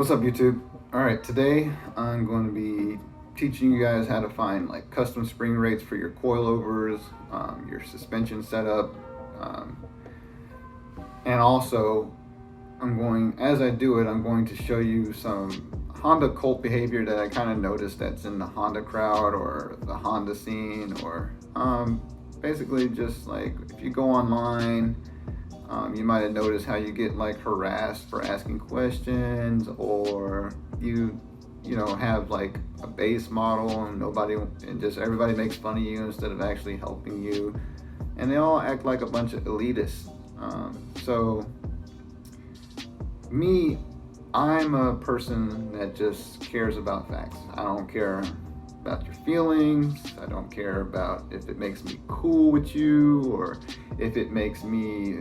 What's up, YouTube? All right, today I'm going to be teaching you guys how to find like custom spring rates for your coilovers, your suspension setup, um, and also as I do it, I'm going to show you some Honda cult behavior that I kind of noticed that's in the Honda crowd or the Honda scene, or basically just like if you go online. You might have noticed how you get like harassed for asking questions, or you have like a base model and just everybody makes fun of you instead of actually helping you, and they all act like a bunch of elitists. So me, I'm a person that just cares about facts. I don't care about your feelings. I don't care about if it makes me cool with you or if it makes me,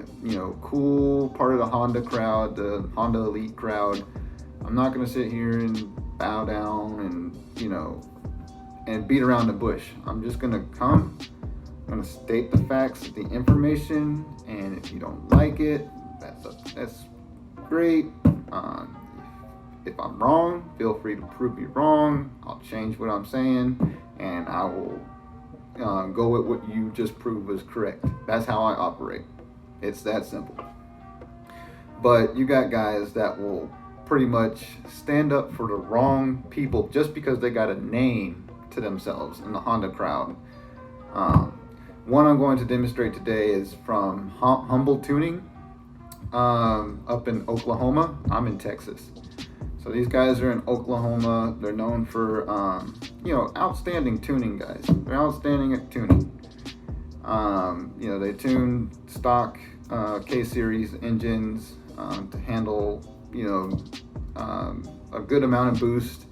cool, part of the Honda crowd, the Honda elite crowd. I'm not gonna sit here and bow down and beat around the bush. I'm just gonna I'm gonna state the facts, the information, and if you don't like it, that's great. If I'm wrong, feel free to prove me wrong. I'll change what I'm saying, and I will go with what you just proved was correct. That's how I operate. It's that simple. But you got guys that will pretty much stand up for the wrong people just because they got a name to themselves in the Honda crowd. One I'm going to demonstrate today is from Humble Tuning up in Oklahoma. I'm in Texas. So these guys are in Oklahoma. They're known for, outstanding tuning guys. They're outstanding at tuning. They tune stock K-series engines to handle, a good amount of boost.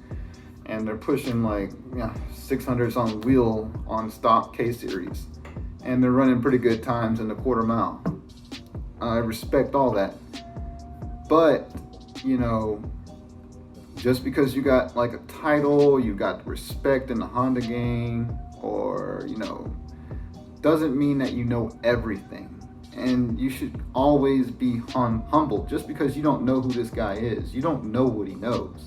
And they're pushing like 600s on wheel on stock K-series. And they're running pretty good times in the quarter mile. I respect all that. But, just because you got like a title, you got respect in the Honda game, or doesn't mean that you know everything. And you should always be humble. Just because you don't know who this guy is, you don't know what he knows.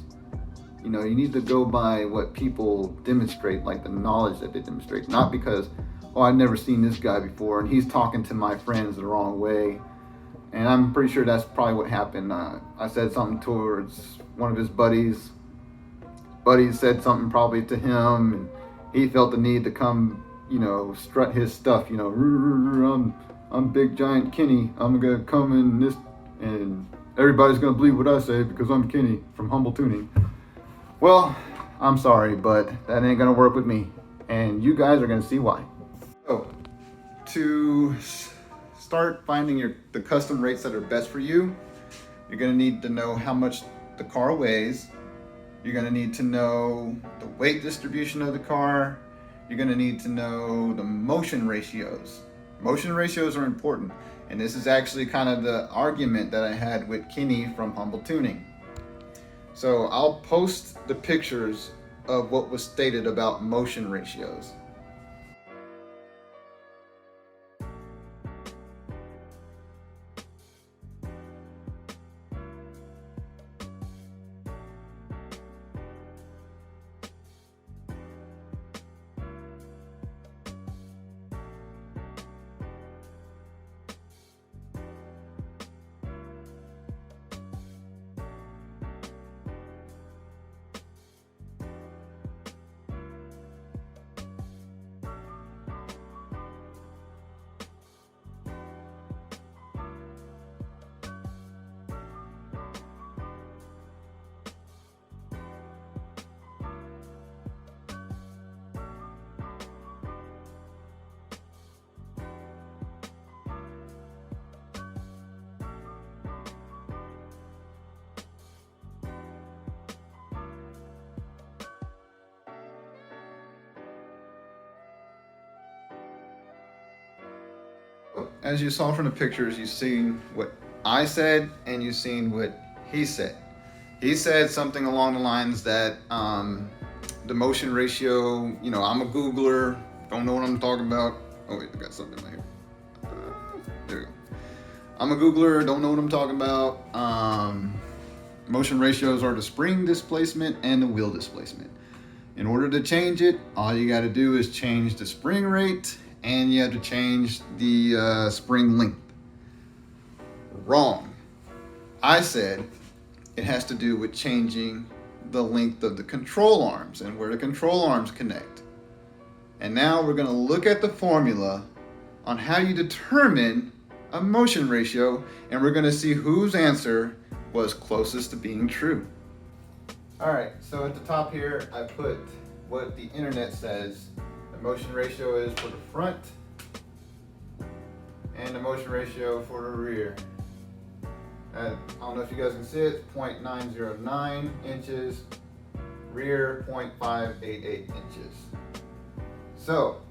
You need to go by what people demonstrate, like the knowledge that they demonstrate, not because, I've never seen this guy before and he's talking to my friends the wrong way. And I'm pretty sure that's probably what happened. I said something towards one of his buddies. Buddy said something probably to him, and he felt the need to come, strut his stuff. I'm Big Giant Kenny. I'm gonna come in this, and everybody's gonna believe what I say because I'm Kenny from Humble Tuning. Well, I'm sorry, but that ain't gonna work with me, and you guys are gonna see why. So, to start finding the custom rates that are best for you, you're going to need to know how much the car weighs. You're going to need to know the weight distribution of the car. You're going to need to know the motion ratios. Motion ratios are important, and this is actually kind of the argument that I had with Kenny from Humble Tuning. So I'll post the pictures of what was stated about motion ratios. As you saw from the pictures, you've seen what I said and you've seen what he said. He said something along the lines that the motion ratio, I'm a Googler, don't know what I'm talking about. Oh wait, I got something in my hair. There we go. I'm a Googler, don't know what I'm talking about. Motion ratios are the spring displacement and the wheel displacement. In order to change it, all you got to do is change the spring rate and you have to change the spring length. Wrong. I said it has to do with changing the length of the control arms and where the control arms connect. And now we're going to look at the formula on how you determine a motion ratio, and we're going to see whose answer was closest to being true. All right, so at the top here, I put what the internet says the motion ratio is for the front and the motion ratio for the rear. I don't know if you guys can see it, 0.909 inches, rear 0.588 inches. So,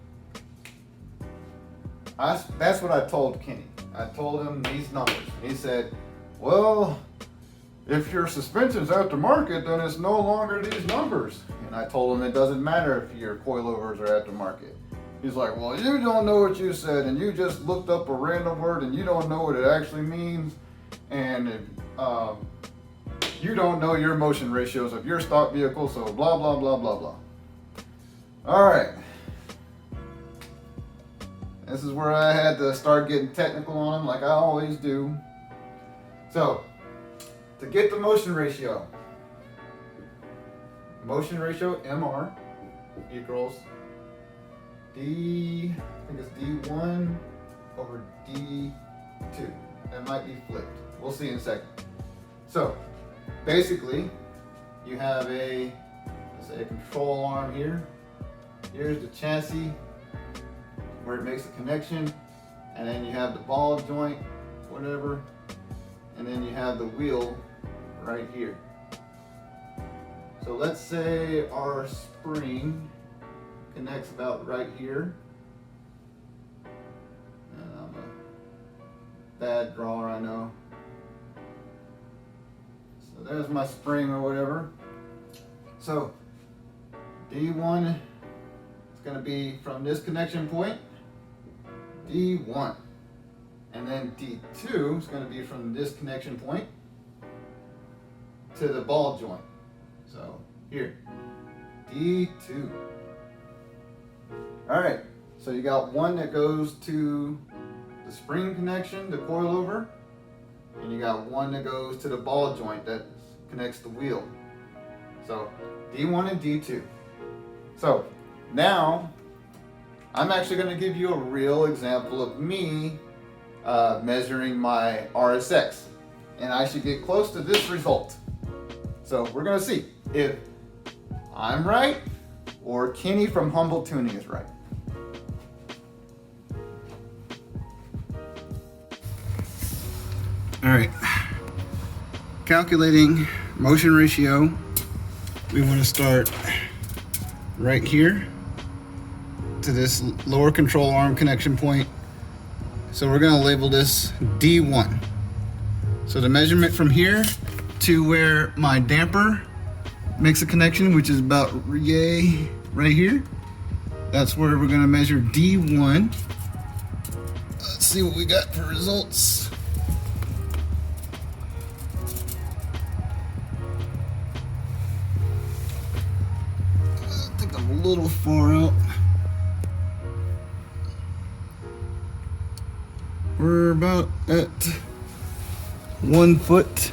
that's what I told Kenny. I told him these numbers. He said, well, if your suspension's aftermarket, then it's no longer these numbers. And I told him it doesn't matter if your coilovers are aftermarket. He's like, well, you don't know what you said, and you just looked up a random word, and you don't know what it actually means. And you don't know your motion ratios of your stock vehicle, so blah, blah, blah, blah, blah. All right. This is where I had to start getting technical on them like I always do. So, to get the motion ratio MR equals D, I think it's D1 over D2. That might be flipped. We'll see in a second. So, basically, you have let's say a control arm here. Here's the chassis where it makes a connection, and then you have the ball joint, whatever, and then you have the wheel right here. So let's say our spring connects about right here. And I'm a bad drawer, I know. So there's my spring or whatever. So D1 is going to be from this connection point, D1. And then D2 is going to be from this connection point to the ball joint. So here, D2. All right, so you got one that goes to the spring connection, the coilover, and you got one that goes to the ball joint that connects the wheel. So D1 and D2. So now I'm actually going to give you a real example of me measuring my RSX, and I should get close to this result. So we're going to see if I'm right or Kenny from Humble Tuning is right. All right, calculating motion ratio. We want to start right here to this lower control arm connection point. So we're going to label this D1. So the measurement from here to where my damper makes a connection, which is about right here, that's where we're going to measure D1. Let's see what we got for results. I think I'm a little far out. We're about at 1 foot,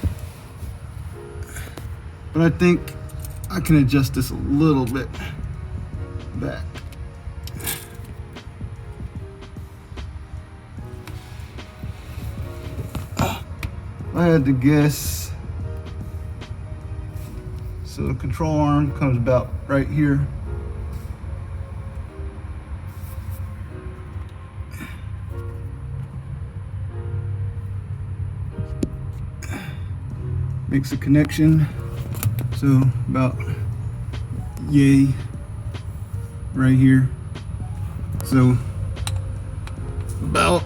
but I think I can adjust this a little bit back. I had to guess, so the control arm comes about right here. Makes a connection, so about right here. So about,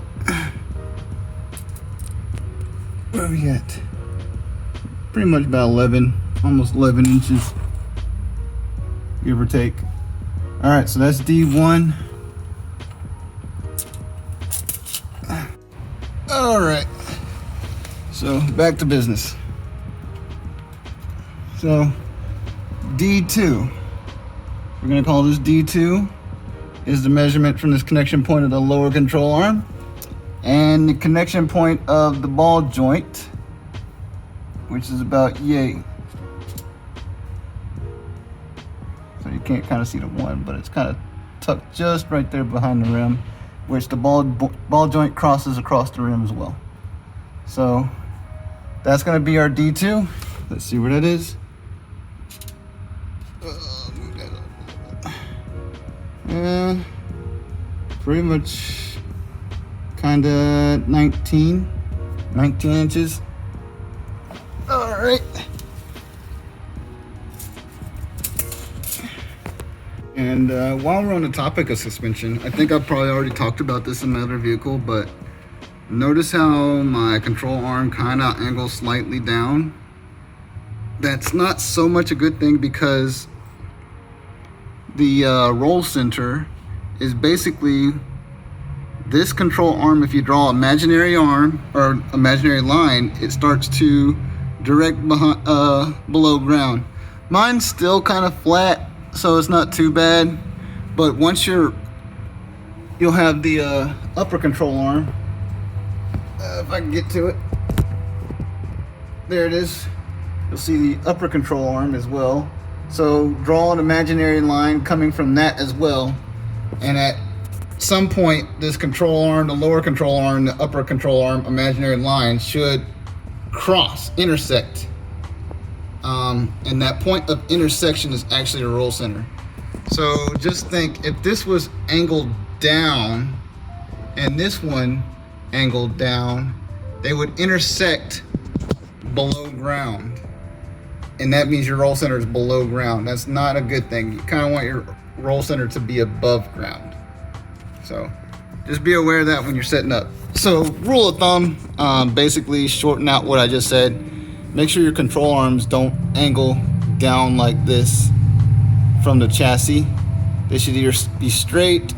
where are we at? Pretty much about 11, almost 11 inches, give or take. All right, so that's D1. All right, so back to business. So D2, we're gonna call this D2, is the measurement from this connection point of the lower control arm and the connection point of the ball joint, which is about yay. So you can't kind of see the one, but it's kind of tucked just right there behind the rim, which the ball joint crosses across the rim as well. So that's going to be our D2. Let's see where that is. Pretty much kind of 19 inches. All right. And while we're on the topic of suspension, I think I've probably already talked about this in my other vehicle, but notice how my control arm kind of angles slightly down. That's not so much a good thing because the roll center is basically this control arm. If you draw an imaginary arm or imaginary line, it starts to direct behind, below ground. Mine's still kind of flat, so it's not too bad. But once you'll have the upper control arm. If I can get to it, there it is. You'll see the upper control arm as well. So draw an imaginary line coming from that as well. And at some point, this control arm, the lower control arm, the upper control arm, imaginary line should intersect. And that point of intersection is actually the roll center. So just think, if this was angled down and this one angled down, they would intersect below ground. And that means your roll center is below ground. That's not a good thing. You kind of want your roll center to be above ground. So just be aware of that when you're setting up. So rule of thumb, basically shorten out what I just said. Make sure your control arms don't angle down like this from the chassis. They should either be straight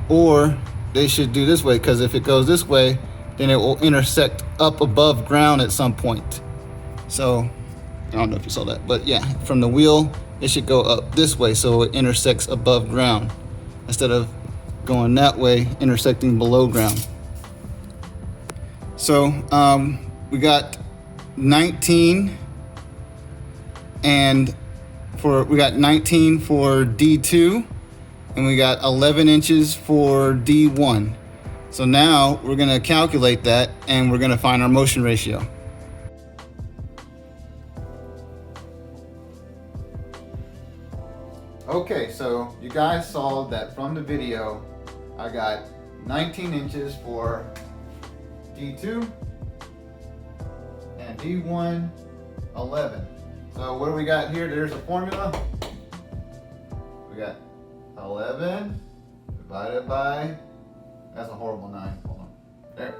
or they should do this way, because if it goes this way, then it will intersect up above ground at some point. So I don't know if you saw that, but yeah, from the wheel, it should go up this way so it intersects above ground instead of going that way, intersecting below ground. So we got 19 we got 19 for D2 and we got 11 inches for D1. So now we're gonna calculate that and we're gonna find our motion ratio. Okay, so you guys saw that from the video, I got 19 inches for D2 and D1, 11. So what do we got here? There's a formula. We got 11 divided by, that's a horrible 9, hold on. There,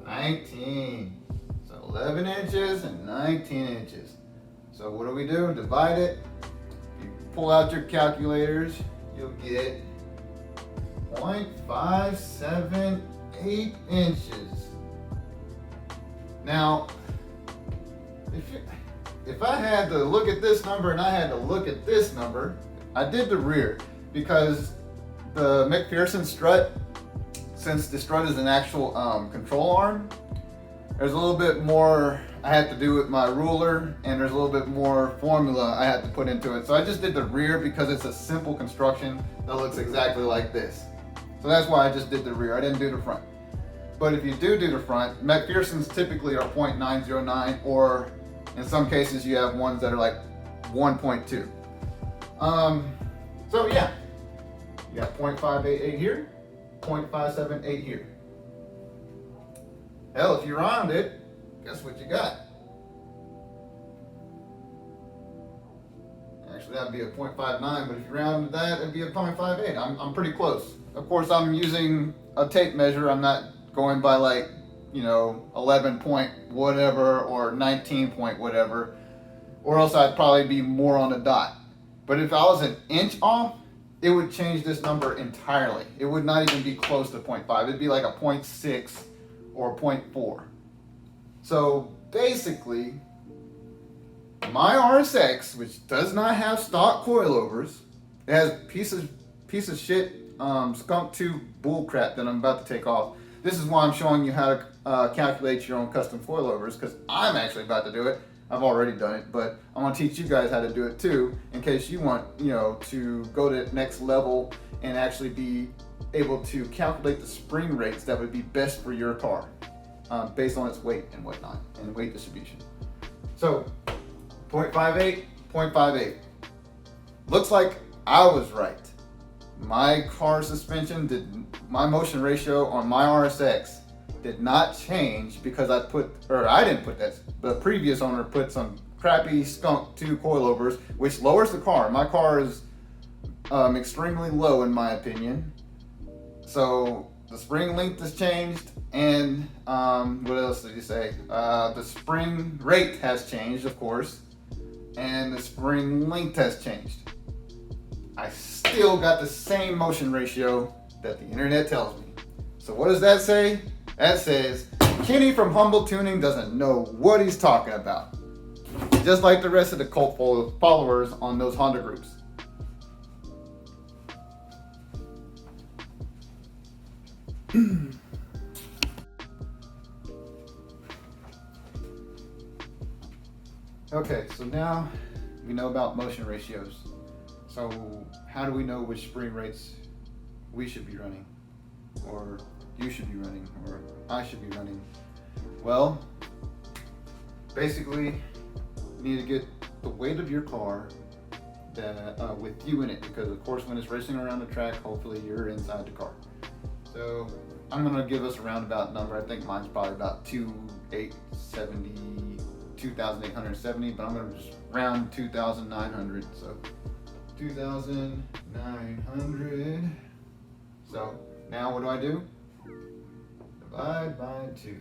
19. So 11 inches and 19 inches. So what do we do? Divide it. If you pull out your calculators, you'll get 0.578 inches. Now, if I had to look at this number and I had to look at this number, I did the rear because the McPherson strut, since the strut is an actual control arm, there's a little bit more I had to do with my ruler, and there's a little bit more formula I had to put into it. So I just did the rear because it's a simple construction that looks exactly like this. So that's why I just did the rear. I didn't do the front. But if you do the front, McPherson's typically are 0.909, or in some cases you have ones that are like 1.2. So yeah, you got 0.588 here, 0.578 here. Hell, if you round it, guess what you got? Actually, that'd be a 0.59, but if you round that, it'd be a 0.58. I'm pretty close. Of course, I'm using a tape measure. I'm not going by like, 11 point whatever or 19 point whatever, or else I'd probably be more on the dot. But if I was an inch off, it would change this number entirely. It would not even be close to 0.5. It'd be like a 0.6 or 0.4. So basically, my RSX, which does not have stock coilovers, it has piece of shit skunk tube bull crap that I'm about to take off. This is why I'm showing you how to calculate your own custom coilovers, because I'm actually about to do it. I've already done it, but I'm gonna teach you guys how to do it too, in case you want, to go to the next level and actually be able to calculate the spring rates that would be best for your car, based on its weight and whatnot, and weight distribution. So, 0.58, 0.58. Looks like I was right. My car suspension my motion ratio on my RSX did not change because I didn't put that. The previous owner put some crappy skunk tube coilovers, which lowers the car. My car is extremely low in my opinion. So the spring length has changed, and what else did you say? The spring rate has changed, of course, and the spring length has changed. I still got the same motion ratio that the internet tells me. So what does that say? That says Kenny from Humble Tuning doesn't know what he's talking about. Just like the rest of the cult followers on those Honda groups. Okay, so now we know about motion ratios. So how do we know which spring rates we should be running, or you should be running, or I should be running? Well, basically, you need to get the weight of your car with you in it, because of course when it's racing around the track, hopefully you're inside the car. So I'm gonna give us a roundabout number. I think mine's probably about 2,870, but I'm gonna just round 2,900. So 2,900. So now what do? Divide by 2.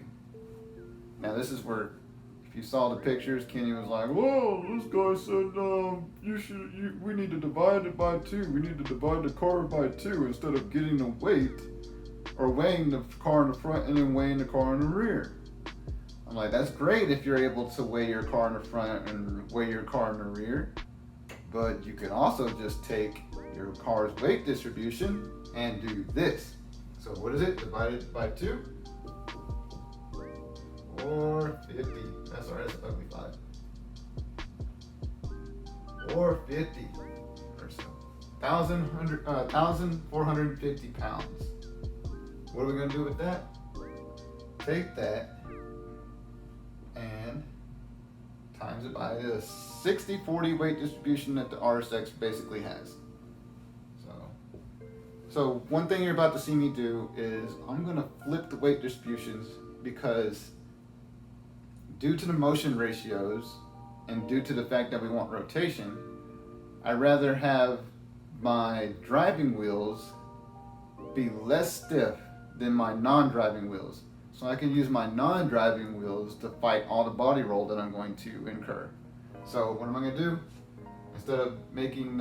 Now this is where, if you saw the pictures, Kenny was like, "Whoa, this guy said we need to divide it by 2. We need to divide the car by 2 instead of getting the weight or weighing the car in the front and then weighing the car in the rear." I'm like, that's great if you're able to weigh your car in the front and weigh your car in the rear, but you can also just take your car's weight distribution and do this. So what is it? Divided by 2? Or 50. That's an ugly 5. Or 50 or so. 1,450 pounds. What are we going to do with that? Take that and times it by the 60-40 weight distribution that the RSX basically has. So one thing you're about to see me do is I'm going to flip the weight distributions, because due to the motion ratios and due to the fact that we want rotation, I'd rather have my driving wheels be less stiff than my non-driving wheels. So I can use my non-driving wheels to fight all the body roll that I'm going to incur. So what am I going to do? Instead of making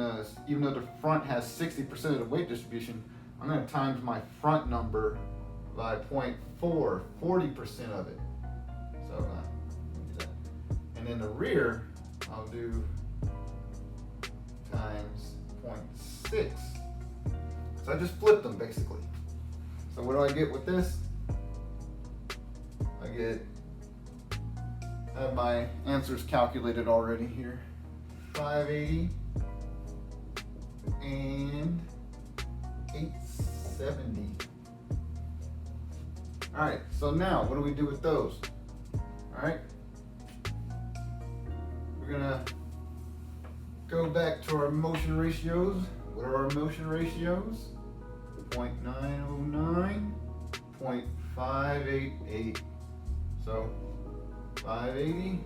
even though the front has 60% of the weight distribution, I'm going to times my front number by 0.4, 40% of it. So do that. And then the rear, I'll do times 0.6. So I just flipped them basically. So what do I get with this? I have my answers calculated already here. 580 and 870. All right, so now what do we do with those? All right, we're gonna go back to our motion ratios. What are our motion ratios? 0.909, 0.588. So 580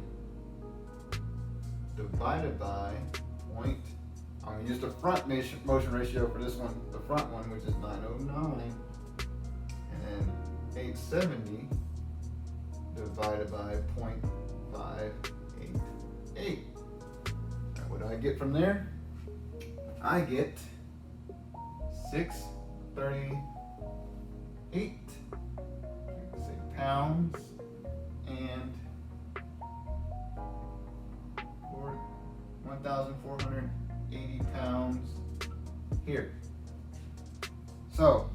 divided by I'm going to use the front motion ratio for this one, the front one, which is 909, and then 870 divided by 0.588. And what do I get from there? I get 638 pounds and 40 1,480 pounds here. So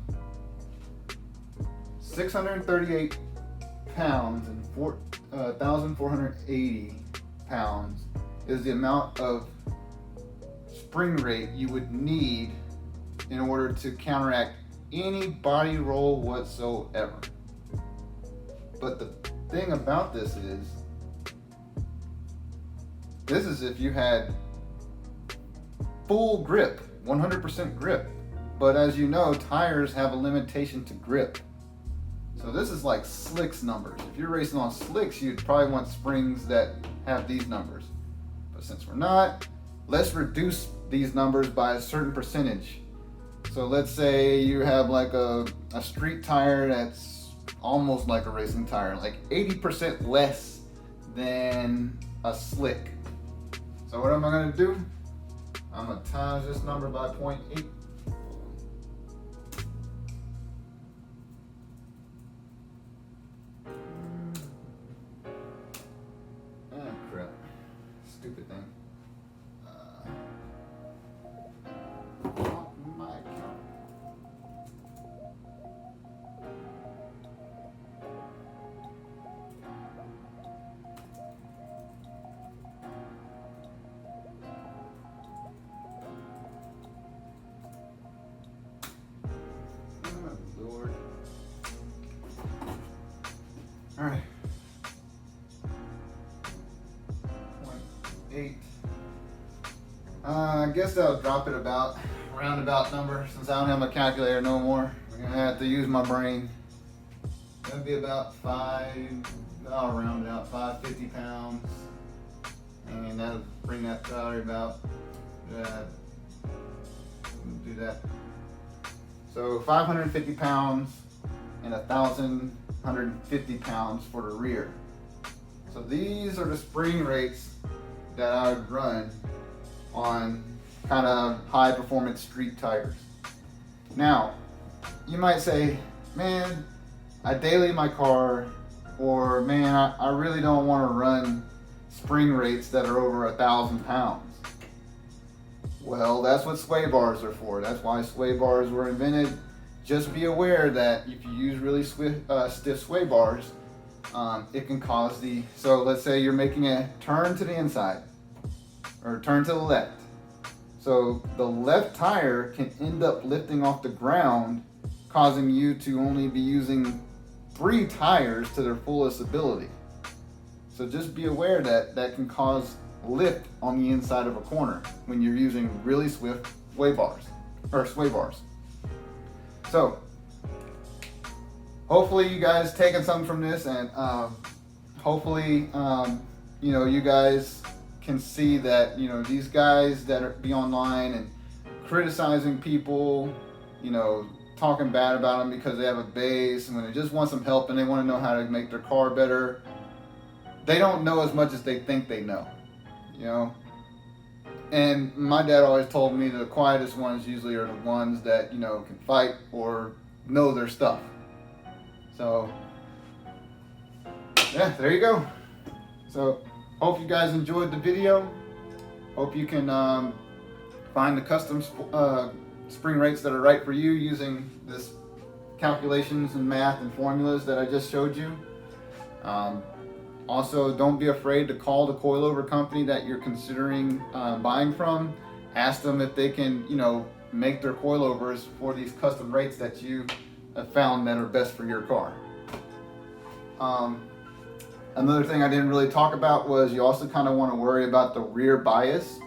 638 pounds and 1,480 pounds is the amount of spring rate you would need in order to counteract any body roll whatsoever. But the thing about this is if you had full grip, 100% grip. But as you know, tires have a limitation to grip. So this is like slicks numbers. If you're racing on slicks, you'd probably want springs that have these numbers. But since we're not, let's reduce these numbers by a certain percentage. So let's say you have like a street tire that's almost like a racing tire, like 80% less than a slick. So what am I gonna do? I'm gonna times this number by 0.8. Ah, crap. Stupid thing. My account. Lord. All right. 0.8. I guess I'll drop it about roundabout number since I don't have my calculator no more. I'm gonna have to use my brain. That'd be about I'll round it out, 550 pounds. And that'll bring that probably about, do that. So 550 pounds and 1,150 pounds for the rear. So these are the spring rates that I would run on kind of high performance street tires. Now, you might say, man, I daily my car, or man, I really don't want to run spring rates that are over 1,000 pounds. Well, that's what sway bars are for. That's why sway bars were invented. Just be aware that if you use really stiff sway bars, it can cause so let's say you're making a turn to the inside or turn to the left. So the left tire can end up lifting off the ground, causing you to only be using 3 tires to their fullest ability. So just be aware that that can cause lift on the inside of a corner when you're using really swift sway bars. So hopefully you guys taken something from this, and hopefully you guys can see that these guys that be online and criticizing people, talking bad about them because they have a base and when they just want some help and they want to know how to make their car better, they don't know as much as they think they know. And my dad always told me the quietest ones usually are the ones that can fight or know their stuff. So yeah, there you go. So hope you guys enjoyed the video. Hope you can find the custom spring rates that are right for you using this calculations and math and formulas that I just showed you. Also, don't be afraid to call the coilover company that you're considering buying from. Ask them if they can, make their coilovers for these custom rates that you have found that are best for your car. Another thing I didn't really talk about was you also kind of want to worry about the rear bias.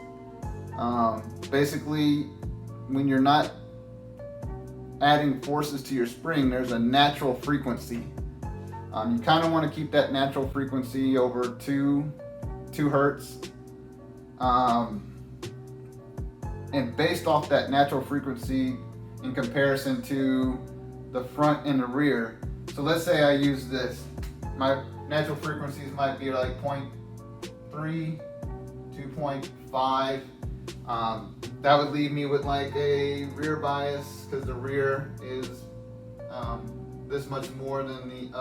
Basically, when you're not adding forces to your spring, there's a natural frequency. You kind of want to keep that natural frequency over 2 hertz. And based off that natural frequency in comparison to the front and the rear. So let's say I use this. My natural frequencies might be like 0.3, 2.5. That would leave me with like a rear bias, because the rear is this much more than the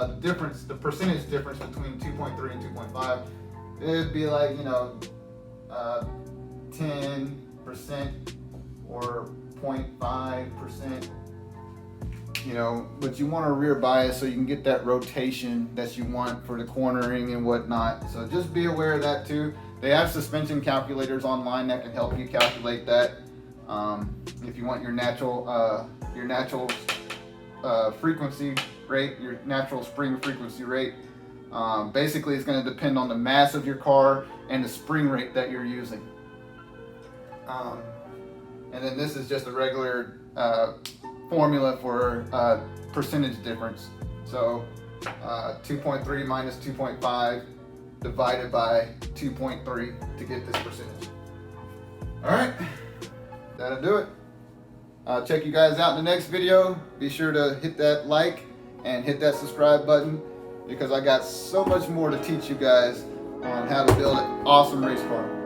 percentage difference between 2.3 and 2.5. It'd be like 10 percent or 0.5%, you know, but you want a rear bias so you can get that rotation that you want for the cornering and whatnot. So just be aware of that too. They have suspension calculators online that can help you calculate that. If you want your natural frequency rate, your natural spring frequency rate, basically it's going to depend on the mass of your car and the spring rate that you're using. And then this is just a regular formula for percentage difference. So 2.3 minus 2.5 divided by 2.3 to get this percentage. All right, that'll do it. I'll check you guys out in the next video. Be sure to hit that like and hit that subscribe button, because I got so much more to teach you guys on how to build an awesome race car.